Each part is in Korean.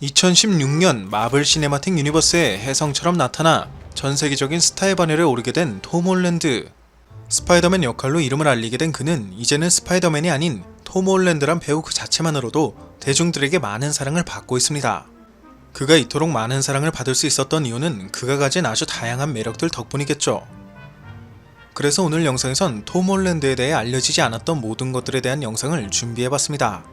2016년 마블 시네마틱 유니버스의 혜성처럼 나타나 전 세계적인 스타의 반열에 오르게 된 톰 홀랜드. 스파이더맨 역할로 이름을 알리게 된 그는 이제는 스파이더맨이 아닌 톰 홀랜드란 배우 그 자체만으로도 대중들에게 많은 사랑을 받고 있습니다. 그가 이토록 많은 사랑을 받을 수 있었던 이유는 그가 가진 아주 다양한 매력들 덕분이겠죠. 그래서 오늘 영상에선 톰 홀랜드에 대해 알려지지 않았던 모든 것들에 대한 영상을 준비해봤습니다.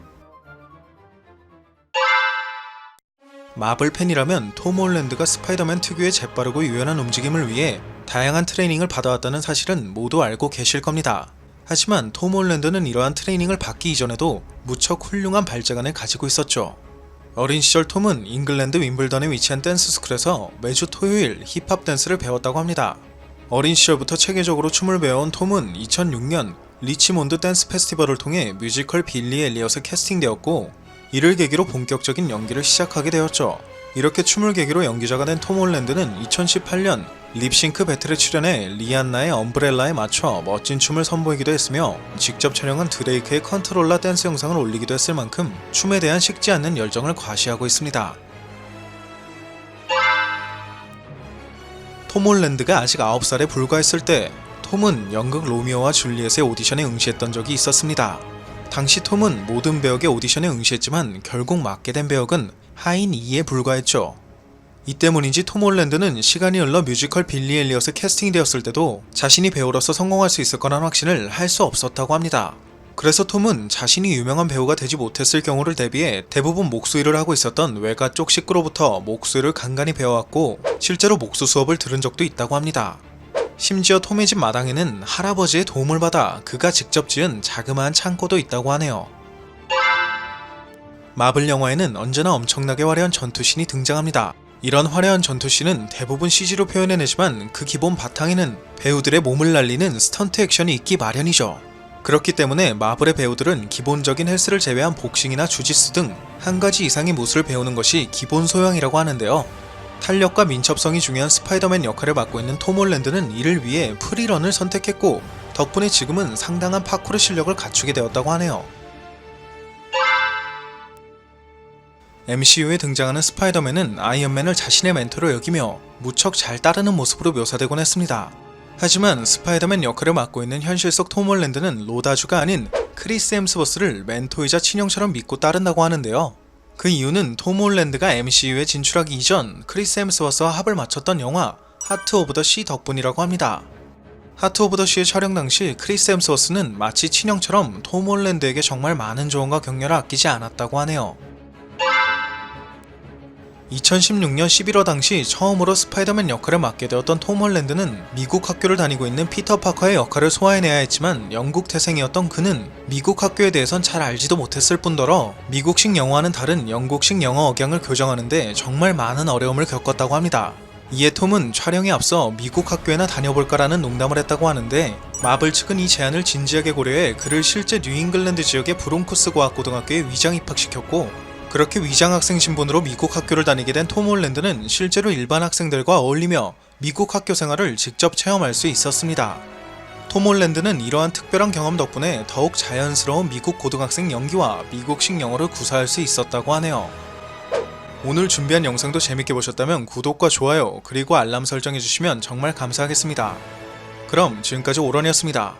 마블 팬이라면 톰 홀랜드가 스파이더맨 특유의 재빠르고 유연한 움직임을 위해 다양한 트레이닝을 받아왔다는 사실은 모두 알고 계실 겁니다. 하지만 톰 홀랜드는 이러한 트레이닝을 받기 이전에도 무척 훌륭한 발자간을 가지고 있었죠. 어린 시절 톰은 잉글랜드 윈블던에 위치한 댄스 스쿨에서 매주 토요일 힙합 댄스를 배웠다고 합니다. 어린 시절부터 체계적으로 춤을 배워온 톰은 2006년 리치몬드 댄스 페스티벌을 통해 뮤지컬 빌리 엘리엇에 캐스팅되었고, 이를 계기로 본격적인 연기를 시작하게 되었죠. 이렇게 춤을 계기로 연기자가 된 톰 홀랜드는 2018년 립싱크 배틀에 출연해 리안나의 엄브렐라에 맞춰 멋진 춤을 선보이기도 했으며, 직접 촬영한 드레이크의 컨트롤라 댄스 영상을 올리기도 했을 만큼 춤에 대한 식지 않는 열정을 과시하고 있습니다. 톰 홀랜드가 아직 9살에 불과했을 때 톰은 연극 로미오와 줄리엣의 오디션에 응시했던 적이 있었습니다. 당시 톰은 모든 배역의 오디션에 응시했지만 결국 맡게 된 배역은 하인 2에 불과했죠. 이 때문인지 톰 홀랜드는 시간이 흘러 뮤지컬 빌리 엘리엇에 캐스팅이 되었을 때도 자신이 배우로서 성공할 수 있을 거라는 확신을 할 수 없었다고 합니다. 그래서 톰은 자신이 유명한 배우가 되지 못했을 경우를 대비해 대부분 목수일을 하고 있었던 외가 쪽 식구로부터 목수일을 간간히 배워왔고, 실제로 목수 수업을 들은 적도 있다고 합니다. 심지어 톰의 집 마당에는 할아버지의 도움을 받아 그가 직접 지은 자그마한 창고도 있다고 하네요. 마블 영화에는 언제나 엄청나게 화려한 전투씬이 등장합니다. 이런 화려한 전투씬은 대부분 CG로 표현해내지만 그 기본 바탕에는 배우들의 몸을 날리는 스턴트 액션이 있기 마련이죠. 그렇기 때문에 마블의 배우들은 기본적인 헬스를 제외한 복싱이나 주짓수 등 한 가지 이상의 무술을 배우는 것이 기본 소양이라고 하는데요. 탄력과 민첩성이 중요한 스파이더맨 역할을 맡고 있는 톰 홀랜드는 이를 위해 프리런을 선택했고, 덕분에 지금은 상당한 파쿠르 실력을 갖추게 되었다고 하네요. MCU에 등장하는 스파이더맨은 아이언맨을 자신의 멘토로 여기며 무척 잘 따르는 모습으로 묘사되곤 했습니다. 하지만 스파이더맨 역할을 맡고 있는 현실 속 톰 홀랜드는 로다주가 아닌 크리스 햄스워스를 멘토이자 친형처럼 믿고 따른다고 하는데요. 그 이유는 톰 홀랜드가 MCU에 진출하기 이전 크리스 햄스워스와 합을 맞췄던 영화 하트 오브 더 시 덕분이라고 합니다. 하트 오브 더 시의 촬영 당시 크리스 햄스워스는 마치 친형처럼 톰 홀랜드에게 정말 많은 조언과 격려를 아끼지 않았다고 하네요. 2016년 11월 당시 처음으로 스파이더맨 역할을 맡게 되었던 톰 홀랜드는 미국 학교를 다니고 있는 피터 파커의 역할을 소화해내야 했지만 영국 태생이었던 그는 미국 학교에 대해선 잘 알지도 못했을 뿐더러 미국식 영어와는 다른 영국식 영어 억양을 교정하는데 정말 많은 어려움을 겪었다고 합니다. 이에 톰은 촬영에 앞서 미국 학교에나 다녀볼까라는 농담을 했다고 하는데, 마블 측은 이 제안을 진지하게 고려해 그를 실제 뉴잉글랜드 지역의 브론코스 과학고등학교에 위장 입학시켰고, 그렇게 위장학생 신분으로 미국 학교를 다니게 된 톰 홀랜드는 실제로 일반 학생들과 어울리며 미국 학교 생활을 직접 체험할 수 있었습니다. 톰 홀랜드는 이러한 특별한 경험 덕분에 더욱 자연스러운 미국 고등학생 연기와 미국식 영어를 구사할 수 있었다고 하네요. 오늘 준비한 영상도 재밌게 보셨다면 구독과 좋아요 그리고 알람 설정해주시면 정말 감사하겠습니다. 그럼 지금까지 오런이었습니다.